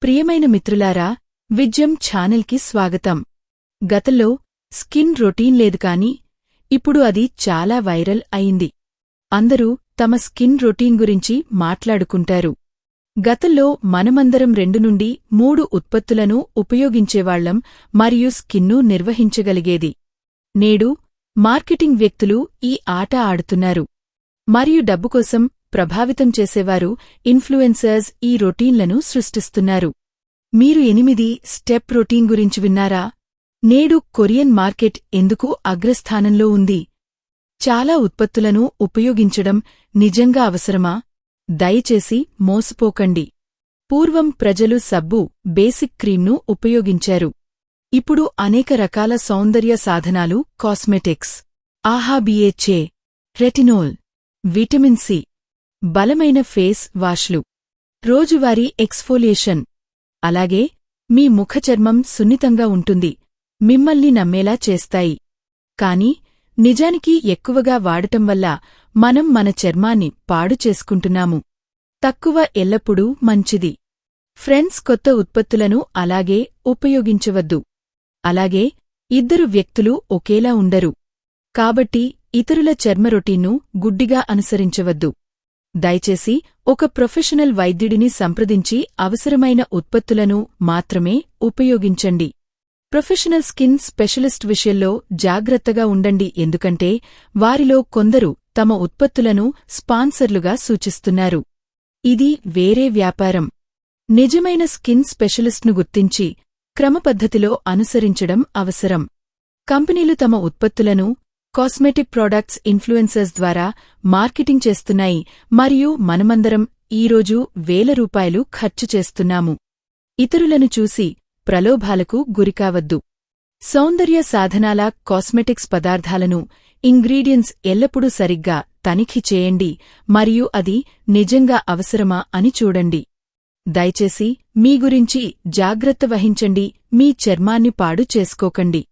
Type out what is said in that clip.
ప్రియమైన మిత్రులారా, విజ్యం ఛానల్కి స్వాగతం. గతంలో స్కిన్ రొటీన్ లేదు కాని ఇప్పుడు అది చాలా వైరల్ అయింది. అందరూ తమ స్కిన్ రొటీన్ గురించి మాట్లాడుకుంటారు. గతంలో మనమందరం 2 నుండి 3 ఉత్పత్తులను ఉపయోగించేవాళ్లం మరియు స్కిన్ను నిర్వహించగలిగేది. నేడు మార్కెటింగ్ వ్యక్తులు ఈ ఆట ఆడుతున్నారు మరియు డబ్బుకోసం ప్రభావితం చేసేవారు ఇన్ఫ్లుయెన్సర్స్ ఈ రొటీన్లను సృష్టిస్తున్నారు. మీరు 8 స్టెప్ రొటీన్ గురించి విన్నారా? నేడు కొరియన్ మార్కెట్ ఎందుకు అగ్రస్థానంలో ఉంది? చాలా ఉత్పత్తులను ఉపయోగించడం నిజంగా అవసరమా? దయచేసి మోసపోకండి. పూర్వం ప్రజలు సబ్బు, బేసిక్ క్రీమ్ను ఉపయోగించారు. ఇప్పుడు అనేక రకాల సౌందర్య సాధనాలు, కాస్మెటిక్స్, ఆహాబిఏచే, రెటినోల్, విటమిన్ సి, బలమైన ఫేస్ వాష్లు, రోజువారీ ఎక్స్ఫోలియేషన్. అలాగే మీ ముఖచర్మం సున్నితంగా ఉంటుంది, మిమ్మల్ని నమ్మేలా చేస్తాయి. కాని నిజానికి ఎక్కువగా వాడటం వల్ల మనం మన చర్మాన్ని పాడు చేసుకుంటున్నాము. తక్కువ ఎల్లప్పుడూ మంచిది. ఫ్రెండ్స్, కొత్త ఉత్పత్తులను అలాగే ఉపయోగించవద్దు. అలాగే 2 వ్యక్తులు ఒకేలా ఉండరు. కాబట్టి ఇతరుల చర్మ రొటీన్ను గుడ్డిగా అనుసరించవద్దు. దయచేసి ఒక ప్రొఫెషనల్ వైద్యుడిని సంప్రదించి అవసరమైన ఉత్పత్తులను మాత్రమే ఉపయోగించండి. ప్రొఫెషనల్ స్కిన్ స్పెషలిస్ట్ విషయంలో జాగ్రత్తగా ఉండండి, ఎందుకంటే వారిలో కొందరు తమ ఉత్పత్తులను స్పాన్సర్లుగా సూచిస్తున్నారు. ఇది వేరే వ్యాపారం. నిజమైన స్కిన్ స్పెషలిస్ట్ను గుర్తించి క్రమపద్ధతిలో అనుసరించడం అవసరం. కంపెనీలు తమ ఉత్పత్తులను కాస్మెటిక్ ప్రొడక్ట్స్ ఇన్ఫ్లుయెన్సర్స్ ద్వారా మార్కెటింగ్ చేస్తున్నాయి మరియు మనమందరం ఈరోజు ₹1000 ఖర్చు చేస్తున్నాము. ఇతరులను చూసి ప్రలోభాలకు గురికావద్దు. సౌందర్య సాధనాల, కాస్మెటిక్స్ పదార్థాలను, ఇంగ్రీడియెంట్స్ ఎల్లప్పుడూ సరిగ్గా తనిఖీ చేయండి మరియు అది నిజంగా అవసరమా అని చూడండి. దయచేసి మీ గురించి జాగ్రత్త వహించండి, మీ చర్మాన్ని పాడు చేసుకోకండి.